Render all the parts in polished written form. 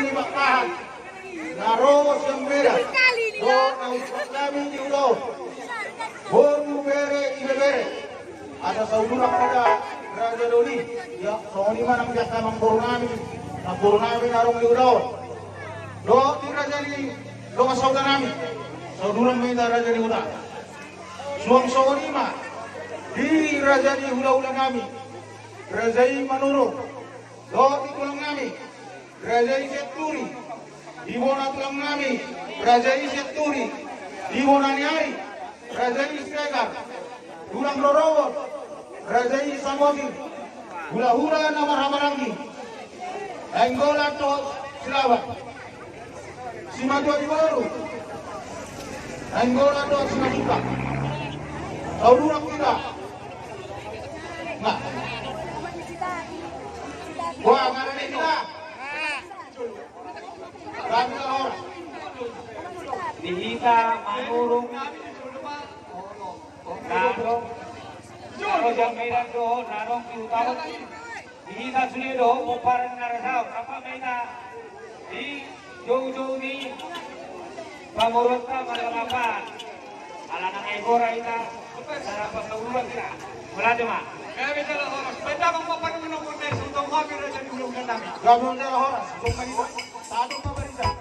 ni baktahan. Naros yang merah. Do na usap kami di ulo. Bonu bere ibe bere. Ada saudara pada Raja Doli. Ya, soalnya mana biasa mengkurunami. Mengkurunami narong di ulo. Do di Raja di do saudara kami. Saudara minta Raja di ulo. Suang soalima di Raja di ulo kami. Raja manurung. Do di tulang kami. Raja Seturi. Di bona tulang kami. Raja Seturi. Di bona niai. Raja Sekar. Tulang Rorowot. Raja Samodi. Hula-hula nama Ramarangi. Enggola to Silawat. Simadua di Baru. Enggola to Simaduka. Saudara kita. Nah. Wah, mana kita? Kami orang. Dihita manurung narong narong yang merah do narong piutawat dihita sulit do muparan narasau apa mereka di jauh-jauh ni pamurutta malalapan alanang egora ita sarapa sauluan kita mulai cuma kaya bisa lah orang benda mengpapan menunggu nes untuk mobil raja di ulung kami Gabung dengan orang. Sumpah satu pemerintah.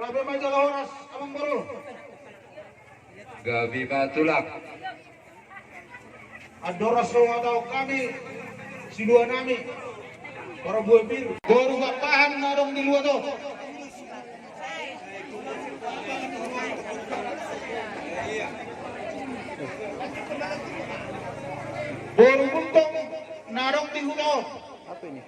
Rabe majalah horas amang baru. Gabi matulak. Adoras atau kami si dua nami para buah biru. Baru gak paham narong di luar tuh. Baru buntung narong di luar. Apa ini?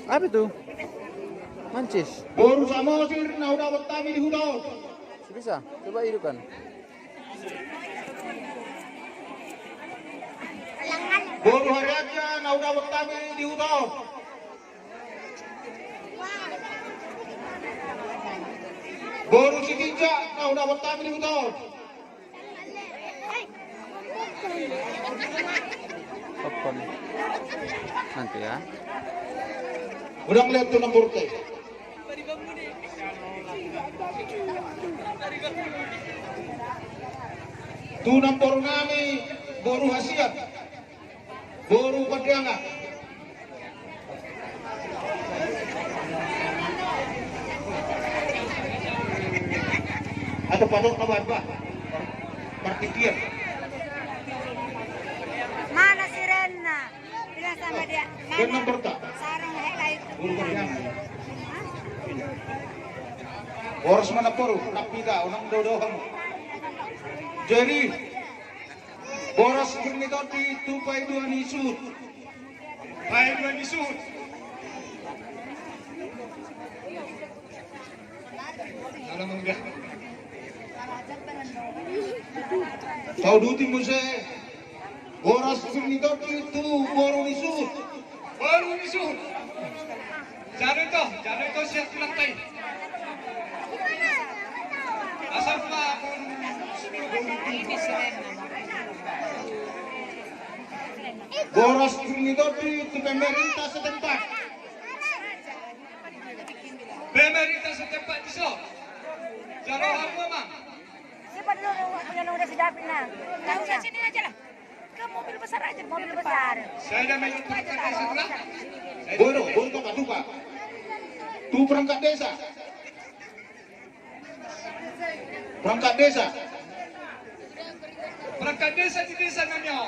Apa itu? Mancis. Baru sama sir na udah bertami di hutan. Bisa? Coba hidupkan. Baru hari aja na udah bertami di hutan. Baru si Kinja na udah bertami di hutan. Popcorn. Nanti ya. Udah ngeliat tuh nomor teh. Tu nomor nami baru hasiat. Baru padianga. Ada padok kabar bah. Partikian. Mana si Rena? Bilang sama dia. Dan nomor tak. Sarang hela itu. Baru padianga. Boros mana poru, napida, unang dodohang. Jadi, boros bernito di tupai dua nisut. Pai dua nisut. Alam enggak. Tahu duti mo se. Boros bernito di tu boru nisut. Baru nisut. Jangan itu siap lantai. Asal pa Boros bernito di tu pemerintah setempat. pemerintah setempat itu. Jangan kamu mah. Siapa dulu yang udah si David nah? Nggak usah sini aja lah. Ke mobil besar aja, mobil besar. Saya dah main perangkat desa pula. Bodoh tak tuka. Tu perangkat desa. Perangkat desa. Perangkat desa di desa namanya.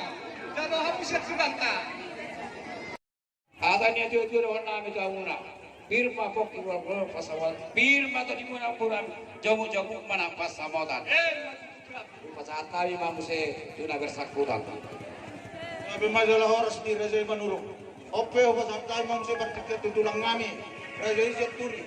Jangan hapus surat tak. Agaknya jujur warna kami kamu nak. Firma pokok pulau pasawat. Firma tadi mana puran jamu-jamu mana pasamotan. Pasaat kami mamuse tuna bersakutan. Tapi majalah horas di Raja Manurung. Ope obat sampai manusia bertiket tulang kami. Raja Izzat Turi.